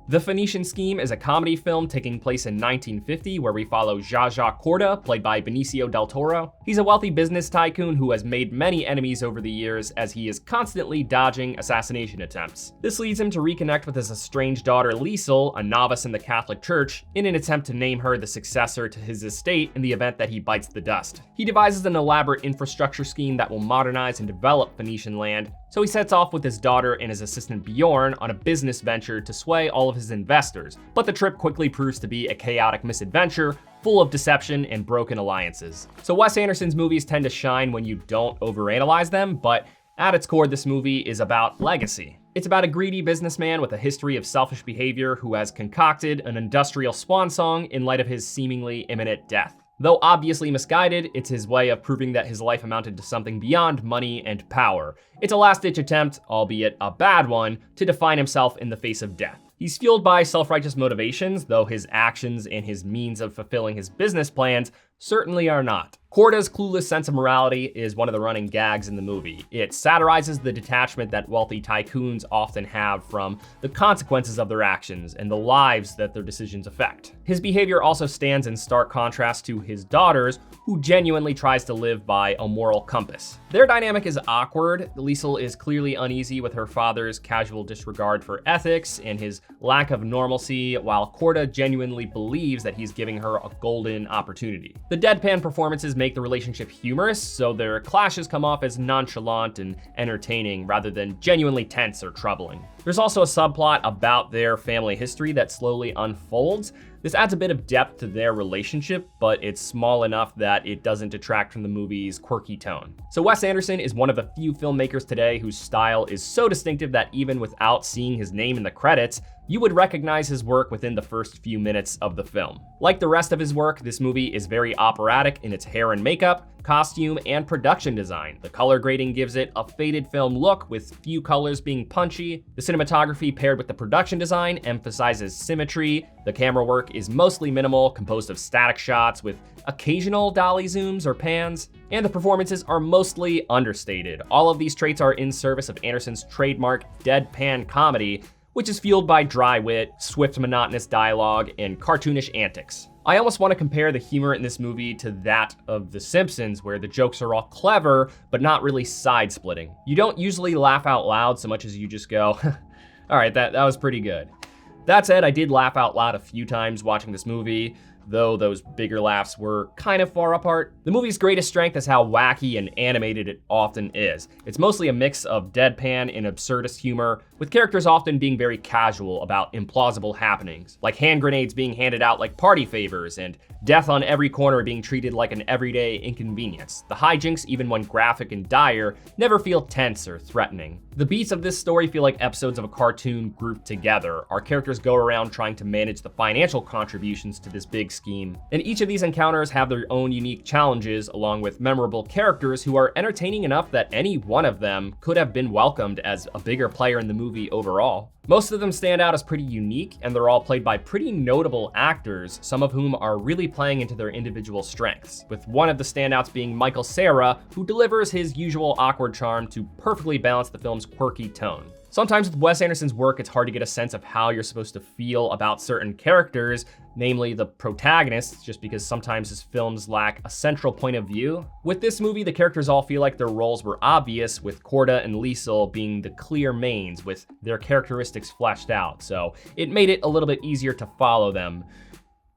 The Phoenician Scheme is a comedy film taking place in 1950 where we follow Zsa Zsa Corda, played by Benicio del Toro. He's a wealthy business tycoon who has made many enemies over the years as he is constantly dodging assassination attempts. This leads him to reconnect with his estranged daughter Liesl, a novice in the Catholic Church, in an attempt to name her the successor to his estate in the event that he bites the dust. He devises an elaborate infrastructure scheme that will modernize and develop Phoenician land, so he sets off with his daughter and his assistant Bjorn on a business venture to sway all of his investors, but the trip quickly proves to be a chaotic misadventure full of deception and broken alliances. So Wes Anderson's movies tend to shine when you don't overanalyze them, but at its core, this movie is about legacy. It's about a greedy businessman with a history of selfish behavior who has concocted an industrial swan song in light of his seemingly imminent death. Though obviously misguided, it's his way of proving that his life amounted to something beyond money and power. It's a last-ditch attempt, albeit a bad one, to define himself in the face of death. He's fueled by self-righteous motivations, though his actions and his means of fulfilling his business plans certainly are not. Corda's clueless sense of morality is one of the running gags in the movie. It satirizes the detachment that wealthy tycoons often have from the consequences of their actions and the lives that their decisions affect. His behavior also stands in stark contrast to his daughters, who genuinely tries to live by a moral compass. Their dynamic is awkward. Liesl is clearly uneasy with her father's casual disregard for ethics and his lack of normalcy, while Corda genuinely believes that he's giving her a golden opportunity. The deadpan performances make the relationship humorous, so their clashes come off as nonchalant and entertaining rather than genuinely tense or troubling. There's also a subplot about their family history that slowly unfolds. This adds a bit of depth to their relationship, but it's small enough that it doesn't detract from the movie's quirky tone. So Wes Anderson is one of the few filmmakers today whose style is so distinctive that even without seeing his name in the credits, you would recognize his work within the first few minutes of the film. Like the rest of his work, this movie is very operatic in its hair and makeup, costume, and production design. The color grading gives it a faded film look with few colors being punchy. The cinematography paired with the production design emphasizes symmetry. The camera work is mostly minimal, composed of static shots with occasional dolly zooms or pans, and the performances are mostly understated. All of these traits are in service of Anderson's trademark deadpan comedy, which is fueled by dry wit, swift monotonous dialogue, and cartoonish antics. I almost want to compare the humor in this movie to that of The Simpsons, where the jokes are all clever, but not really side-splitting. You don't usually laugh out loud so much as you just go, all right, that was pretty good. That said, I did laugh out loud a few times watching this movie, though those bigger laughs were kind of far apart. The movie's greatest strength is how wacky and animated it often is. It's mostly a mix of deadpan and absurdist humor, with characters often being very casual about implausible happenings, like hand grenades being handed out like party favors, and death on every corner being treated like an everyday inconvenience. The hijinks, even when graphic and dire, never feel tense or threatening. The beats of this story feel like episodes of a cartoon grouped together. Our characters go around trying to manage the financial contributions to this big scheme, and each of these encounters have their own unique challenges, along with memorable characters who are entertaining enough that any one of them could have been welcomed as a bigger player in the movie overall. Most of them stand out as pretty unique, and they're all played by pretty notable actors, some of whom are really playing into their individual strengths, with one of the standouts being Michael Cera, who delivers his usual awkward charm to perfectly balance the film's quirky tone. Sometimes with Wes Anderson's work, it's hard to get a sense of how you're supposed to feel about certain characters, namely the protagonists, just because sometimes his films lack a central point of view. With this movie, the characters all feel like their roles were obvious, with Corda and Liesl being the clear mains, with their characteristics fleshed out, so it made it a little bit easier to follow them.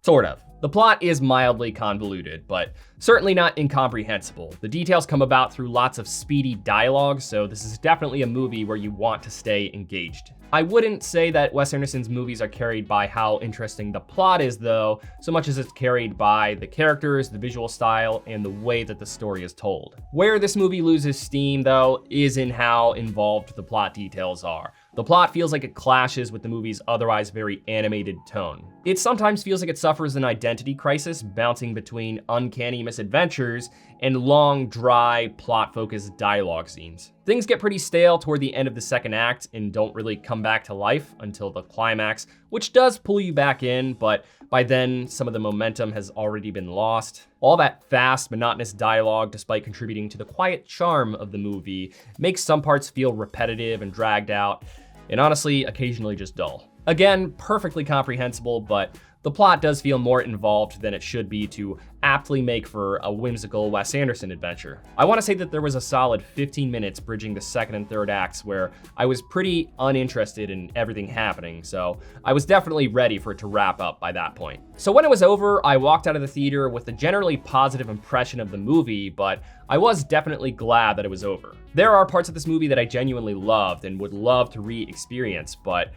Sort of. The plot is mildly convoluted, but certainly not incomprehensible. The details come about through lots of speedy dialogue, so this is definitely a movie where you want to stay engaged. I wouldn't say that Wes Anderson's movies are carried by how interesting the plot is, though, so much as it's carried by the characters, the visual style, and the way that the story is told. Where this movie loses steam, though, is in how involved the plot details are. The plot feels like it clashes with the movie's otherwise very animated tone. It sometimes feels like it suffers an identity crisis, bouncing between uncanny misadventures and long, dry, plot-focused dialogue scenes. Things get pretty stale toward the end of the second act and don't really come back to life until the climax, which does pull you back in, but by then, some of the momentum has already been lost. All that fast, monotonous dialogue, despite contributing to the quiet charm of the movie, makes some parts feel repetitive and dragged out, and honestly, occasionally just dull. Again, perfectly comprehensible, but the plot does feel more involved than it should be to aptly make for a whimsical Wes Anderson adventure. I want to say that there was a solid 15 minutes bridging the second and third acts where I was pretty uninterested in everything happening, so I was definitely ready for it to wrap up by that point. So when it was over, I walked out of the theater with a generally positive impression of the movie, but I was definitely glad that it was over. There are parts of this movie that I genuinely loved and would love to re-experience, but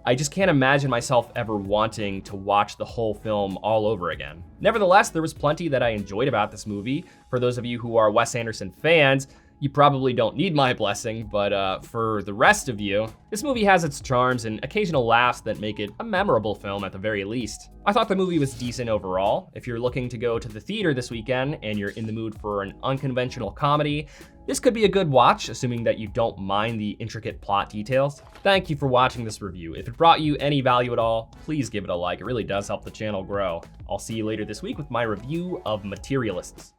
I just can't imagine myself ever wanting to watch the whole film all over again. Nevertheless, there was plenty that I enjoyed about this movie. For those of you who are Wes Anderson fans, you probably don't need my blessing, but for the rest of you, this movie has its charms and occasional laughs that make it a memorable film at the very least. I thought the movie was decent overall. If you're looking to go to the theater this weekend and you're in the mood for an unconventional comedy, this could be a good watch, assuming that you don't mind the intricate plot details. Thank you for watching this review. If it brought you any value at all, please give it a like. It really does help the channel grow. I'll see you later this week with my review of Materialists.